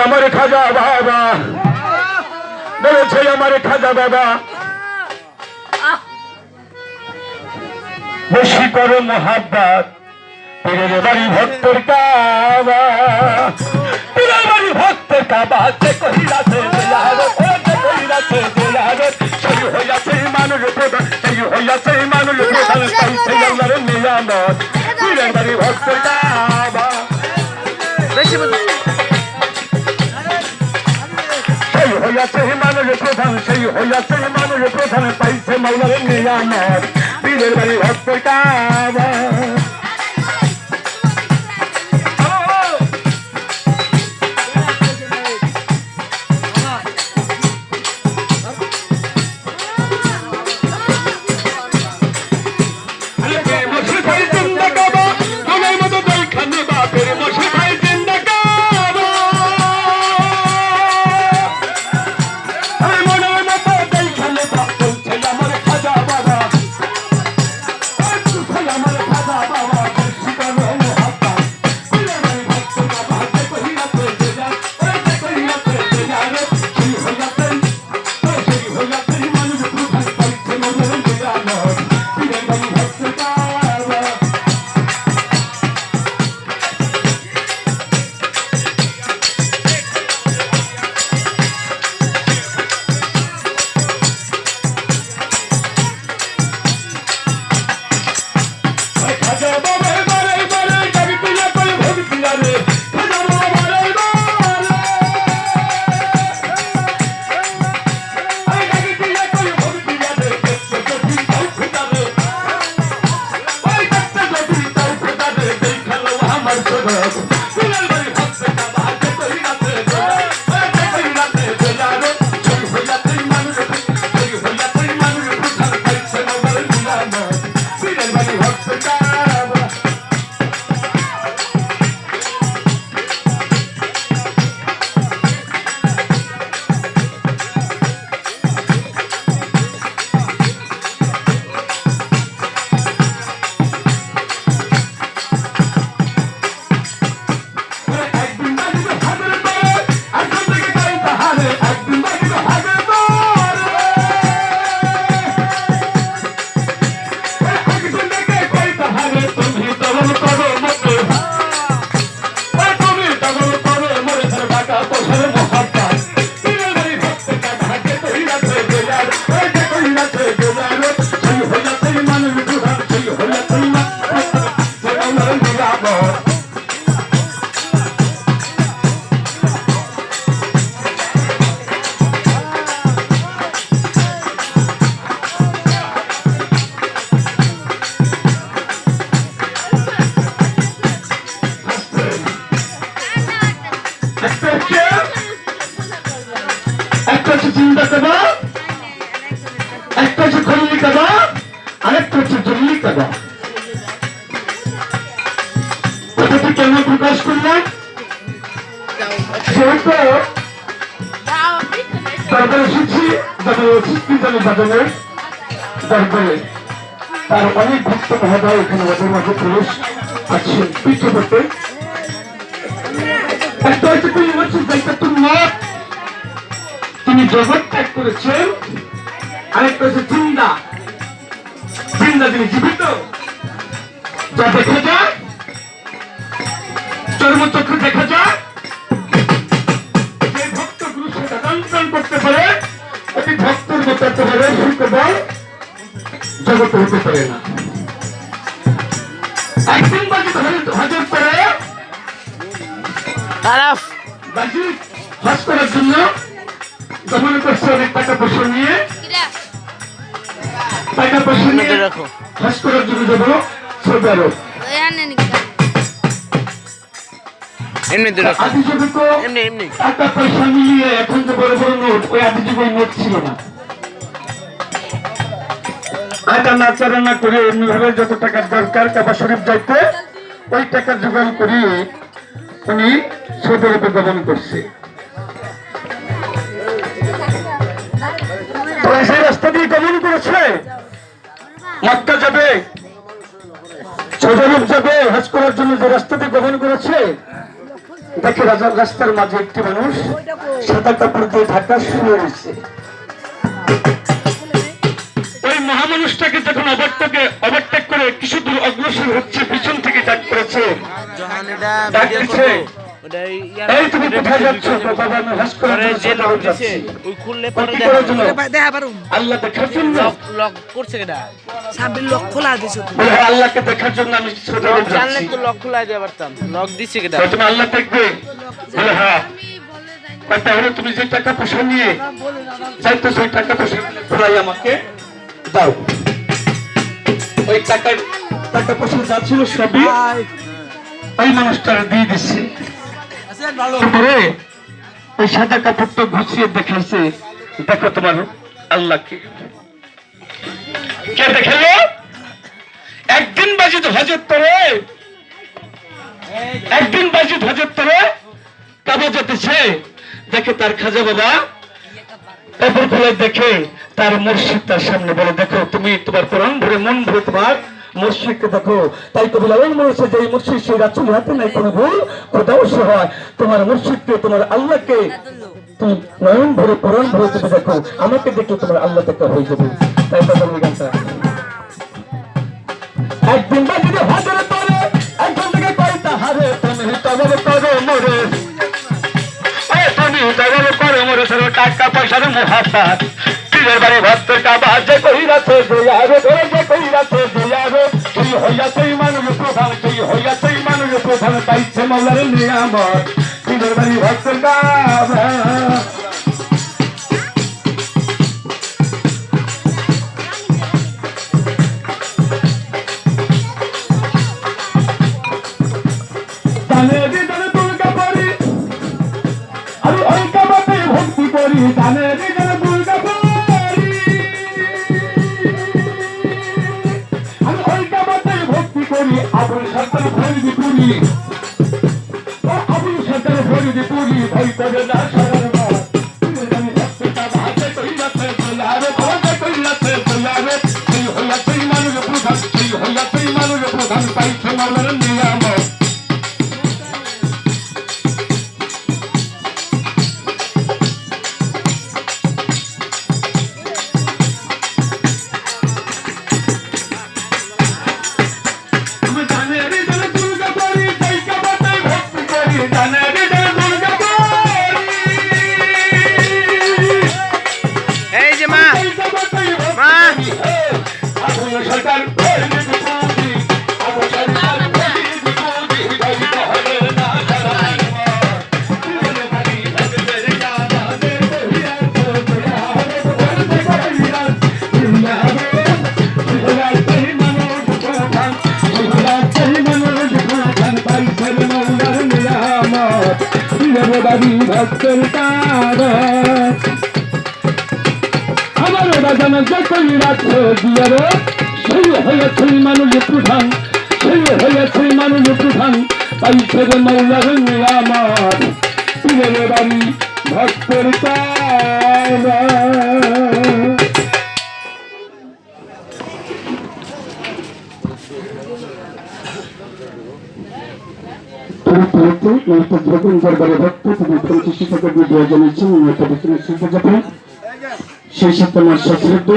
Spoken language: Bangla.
আমার খাজা বাবা বলেছে, আমার খাজা বাবা বেশি করো মোহাব্বত পীরের বাড়ি ভক্তর কাবা, পীরের বাড়ি ভক্তর কাবা যে কহিরাছে সেই হইয়াছে মানুষ প্রধান, সেই হইয়াছে মানুষ প্রধান, সেই আল্লাহর নিয়ামত পীরের বাড়ি ভক্তর কাবা। সেই হইয়াছে মানুষ প্রধান, সেই হইয়াছে মানুষ প্রধান, পাইছে মাওলার নিয়ামত পীরের বাড়ি ভক্তর কাবা। একটা হচ্ছে চিন্তা কাবা, একটা হচ্ছে খল্লি কাবা, আরেকটা হচ্ছে জল্লি কাবা। কথাটি কেন প্রকাশ করলাম? যেহেতু দরবারে এসেছি, যাদের অসুস্থি জানে বাজানের দরবারে, তার অনেক ভক্ত মহোদয় এখানে আমাদের মাঝে পুরুষ আছেন পিঠে পড়তে। একটা হচ্ছে তিনি জগৎ ত্যাগ করেছেন, আরেকটা হচ্ছে জিন্দা, জিন্দা তিনি জীবিত, যা দেখা যায় চর্মচক্ষু দেখা যায়। যে ভক্ত গুরু সেটা দন্তন করতে পারে, অতি ভক্তের মতো একেবারে সুখবল জগতে হতে পারে না। একদিন বাজি হজর করে বাজি হজ করার জন্য গমন করছে, অনেক টাকা পয়সা নিয়ে, টাকা পয়সা নিয়ে হজ করার জন্য যাবো সৌদি আরব। টাকা পয়সা মিলিয়ে এখন যে বড় বড় নোট, ওই আদি যুগে নোট ছিল না। আটা নাচারানা করে এমনিভাবে যত টাকার দরকার কাবা শরীফ যাইতে, ওই টাকা জোগাড় করে উনি সৌদি আরবে গমন করছে। সেই রাস্তা দিয়ে গমন করেছে, মক্কা যাবে, সৌদি আরব যাবে হজ করার জন্য যে রাস্তা দিয়ে গমন করেছে, দেখে রাস্তার মাঝে একটি মানুষ সাদা কাপড় দিয়ে ঢাকা শুয়ে রয়েছে। ওই মহামানুষটাকে যখন ওভারটেক করে কিছু দূর অগ্রসর হচ্ছে, পিছন থেকে ডাক করেছে, ডাকছে, এই তুমি কোথায় যাচ্ছ? বাবা আমি হজ করার জন্য যাচ্ছি। ওই খুললে পরে দেখা পারুম আল্লাহ দেখার জন্য লক করছে এটা সামনে লক খোলা দিছো তুমি। আল্লাহকে দেখার জন্য আমি ছোট হয়ে যাচ্ছি। জানলে তো লক খোলা দিতে পারতাম, লক দিছে কেডা? তুমি আল্লাহ দেখবে? বলে হ্যাঁ। কথা হলো তুমি যে টাকা পয়সা নিয়ে যাইতো সেই টাকা পয়সা খোলাই আমাকে দাও। ওই টাকা পয়সা যা ছিল সবই ওই মানুষটার দিয়ে দিচ্ছে। ওই সাদা কাপড়টা ঘুষিয়ে দেখাইছে, দেখো তোমার আল্লাহকে। কে দেখালো? একদিন বাজিদ হজর তরে কাবা যেতেছে, দেখে তার খাজা বাবা কাপড় খোলা, দেখে তার মুর্শিদ তার সামনে বলে, দেখো তুমি তোমার কোরআন ভরে মন ভরে তোমার মুর্শিদকে দেখো। তাই কবি লালন বলেছে যে এই মুর্শিদ সেই রাসূল হাতে নাই কোনো ভুল, খোদাও হয় তোমার মুর্শিদকে, তোমার আল্লাহকে তুমি নয়ন ভরে কোরআন ভরে তুমি দেখো, আমাকে দেখে তোমার আল্লাহ দেখা হয়ে যাবে। তাই কথা বলি গানটা। একদিন বাজিদে হজর তরে একজন থেকে কই তাহারে তুমি তবে করো মোরে, তুমি তবে করো মোরে সর টাকা পয়সার মোহাব্বত পীরের বাড়ি ভক্তের কাবা যে কইরাছে দয়ারে যে কইরাছে দয়ারে তুই হইয়াছে মানুষ প্রধান, তুই হইয়াছে মানুষ প্রধান, পাইছে মাওলার নিয়ামত পীরের বাড়ি ভক্তের কাবা। জানে জানে দুর্গা পরি আমি ওই কাবাতে ভক্তি করি, জানে জানে দুর্গা পরি আমি ওই কাবাতে ভক্তি করি, আবুল সরকার ফরিদি পুরি, আবুল সরকার ফরিদি পুরি, ভয় করে না সারার মার তুই জানি ভক্তি কাবা যে কইরাছে দয়ারে ভয় কইরাছে দয়ারে তুই হইয়াছে মানুষ প্রধান, তুই হইয়াছে মানুষ প্রধান, পাইছে মাওলার নিয়ামত। আমার বাজানো যে কইরাছে দিয়ারে সেই হইয়াছে মানুষ প্রধান, সেই হইয়াছে মানুষ প্রধান, পাইছে মাওলার নিয়ামত পীরের বাড়ি ভক্তের কাবা। দরবারে ভক্ত তুমি 25 টাকা দিয়ে দেওয়া জানিয়েছেন, একটা বিষ্ণু শিল্প যাপন সেই সাথে আমার সশ্রদ্ধ